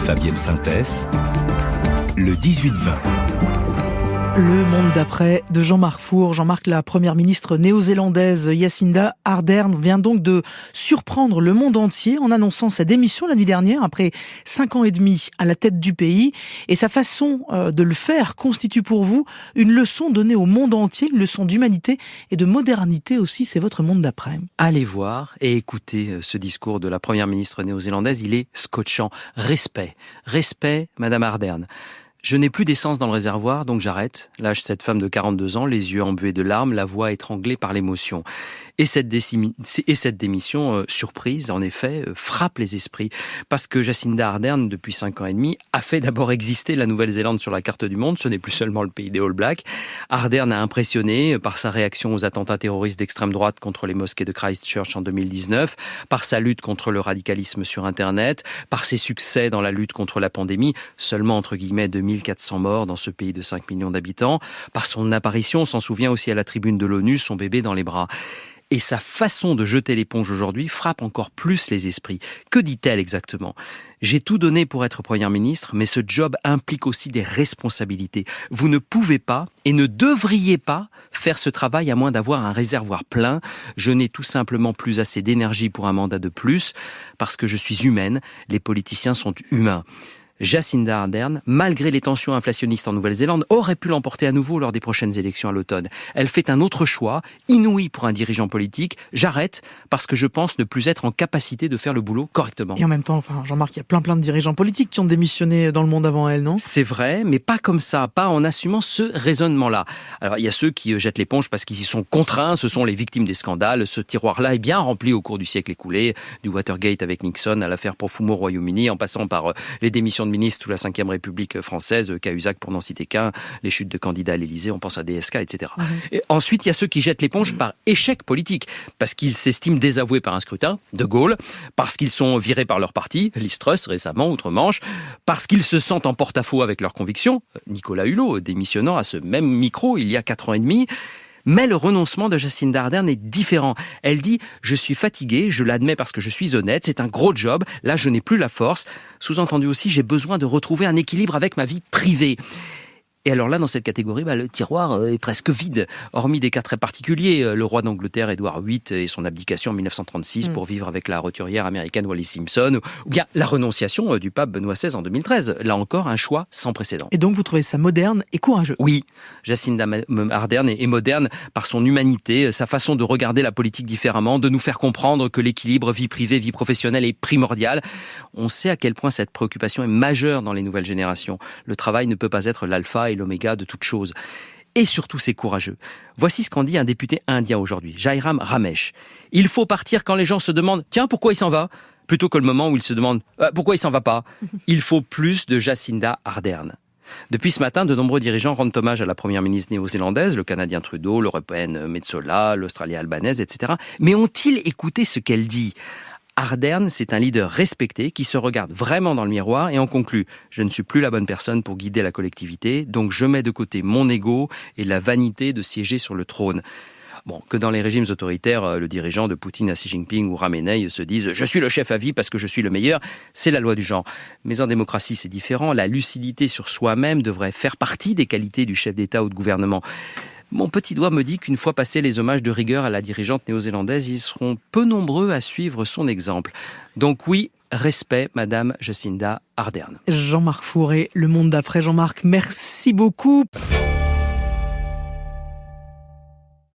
Fabienne Synthès, le 18-20. Le monde d'après de Jean-Marc Four. Jean-Marc, la première ministre néo-zélandaise Jacinda Ardern vient donc de surprendre le monde entier en annonçant sa démission la nuit dernière après 5 ans et demi à la tête du pays. Et sa façon de le faire constitue pour vous une leçon donnée au monde entier, une leçon d'humanité et de modernité aussi. C'est votre monde d'après. Allez voir et écoutez ce discours de la première ministre néo-zélandaise. Il est scotchant. Respect. Respect, Madame Ardern. Je n'ai plus d'essence dans le réservoir, donc j'arrête, lâche cette femme de 42 ans, les yeux embués de larmes, la voix étranglée par l'émotion. Et cette démission, surprise, en effet, frappe les esprits. Parce que Jacinda Ardern, depuis 5 ans et demi, a fait d'abord exister la Nouvelle-Zélande sur la carte du monde. Ce n'est plus seulement le pays des All Blacks. Ardern a impressionné par sa réaction aux attentats terroristes d'extrême droite contre les mosquées de Christchurch en 2019, par sa lutte contre le radicalisme sur Internet, par ses succès dans la lutte contre la pandémie, seulement entre guillemets 2400 morts dans ce pays de 5 millions d'habitants, par son apparition, on s'en souvient aussi à la tribune de l'ONU, son bébé dans les bras. Et sa façon de jeter l'éponge aujourd'hui frappe encore plus les esprits. Que dit-elle exactement ? J'ai tout donné pour être Première ministre, mais ce job implique aussi des responsabilités. Vous ne pouvez pas et ne devriez pas faire ce travail à moins d'avoir un réservoir plein. Je n'ai tout simplement plus assez d'énergie pour un mandat de plus, parce que je suis humaine, les politiciens sont humains. Jacinda Ardern, malgré les tensions inflationnistes en Nouvelle-Zélande, aurait pu l'emporter à nouveau lors des prochaines élections à l'automne. Elle fait un autre choix, inouï pour un dirigeant politique. J'arrête parce que je pense ne plus être en capacité de faire le boulot correctement. Et en même temps, Jean-Marc, il y a plein de dirigeants politiques qui ont démissionné dans le monde avant elle, non ? C'est vrai, mais pas comme ça, pas en assumant ce raisonnement-là. Alors, il y a ceux qui jettent l'éponge parce qu'ils y sont contraints, ce sont les victimes des scandales. Ce tiroir-là est bien rempli au cours du siècle écoulé, du Watergate avec Nixon à l'affaire Profumo au Royaume-Uni, en passant par les démissions de ministres sous la Ve République française, Cahuzac pour n'en citer qu'un, les chutes de candidats à l'Élysée, on pense à DSK, etc. Et ensuite, il y a ceux qui jettent l'éponge par échec politique, parce qu'ils s'estiment désavoués par un scrutin, De Gaulle, parce qu'ils sont virés par leur parti, Liz Truss récemment, outre-Manche, parce qu'ils se sentent en porte-à-faux avec leurs convictions, Nicolas Hulot démissionnant à ce même micro il y a 4 ans et demi. Mais le renoncement de Jacinda Ardern est différent. Elle dit « Je suis fatiguée, je l'admets parce que je suis honnête, c'est un gros job, là je n'ai plus la force. » Sous-entendu aussi, j'ai besoin de retrouver un équilibre avec ma vie privée. Et alors là, dans cette catégorie, le tiroir est presque vide, hormis des cas très particuliers. Le roi d'Angleterre, Édouard VIII, et son abdication en 1936 pour vivre avec la roturière américaine Wallis Simpson, ou bien la renonciation du pape Benoît XVI en 2013. Là encore, un choix sans précédent. Et donc, vous trouvez ça moderne et courageux ? Oui, Jacinda Ardern est moderne par son humanité, sa façon de regarder la politique différemment, de nous faire comprendre que l'équilibre vie privée, vie professionnelle est primordial. On sait à quel point cette préoccupation est majeure dans les nouvelles générations. Le travail ne peut pas être l'alpha et l'oméga de toute chose. Et surtout, c'est courageux. Voici ce qu'en dit un député indien aujourd'hui, Jairam Ramesh. Il faut partir quand les gens se demandent « Tiens, pourquoi il s'en va ?» plutôt que le moment où ils se demandent « Pourquoi il s'en va pas ?» Il faut plus de Jacinda Ardern. Depuis ce matin, de nombreux dirigeants rendent hommage à la première ministre néo-zélandaise, le Canadien Trudeau, l'Européenne Metsola, l'Australien Albanese, etc. Mais ont-ils écouté ce qu'elle dit ? Ardern, c'est un leader respecté qui se regarde vraiment dans le miroir et en conclut « Je ne suis plus la bonne personne pour guider la collectivité, donc je mets de côté mon ego et la vanité de siéger sur le trône. » Bon, que dans les régimes autoritaires, le dirigeant de Poutine à Xi Jinping ou Ramenei se dise « Je suis le chef à vie parce que je suis le meilleur », c'est la loi du genre. Mais en démocratie, c'est différent. La lucidité sur soi-même devrait faire partie des qualités du chef d'État ou de gouvernement. Mon petit doigt me dit qu'une fois passés les hommages de rigueur à la dirigeante néo-zélandaise, ils seront peu nombreux à suivre son exemple. Donc oui, respect, Madame Jacinda Ardern. Jean-Marc Four, Le monde d'après. Jean-Marc, merci beaucoup.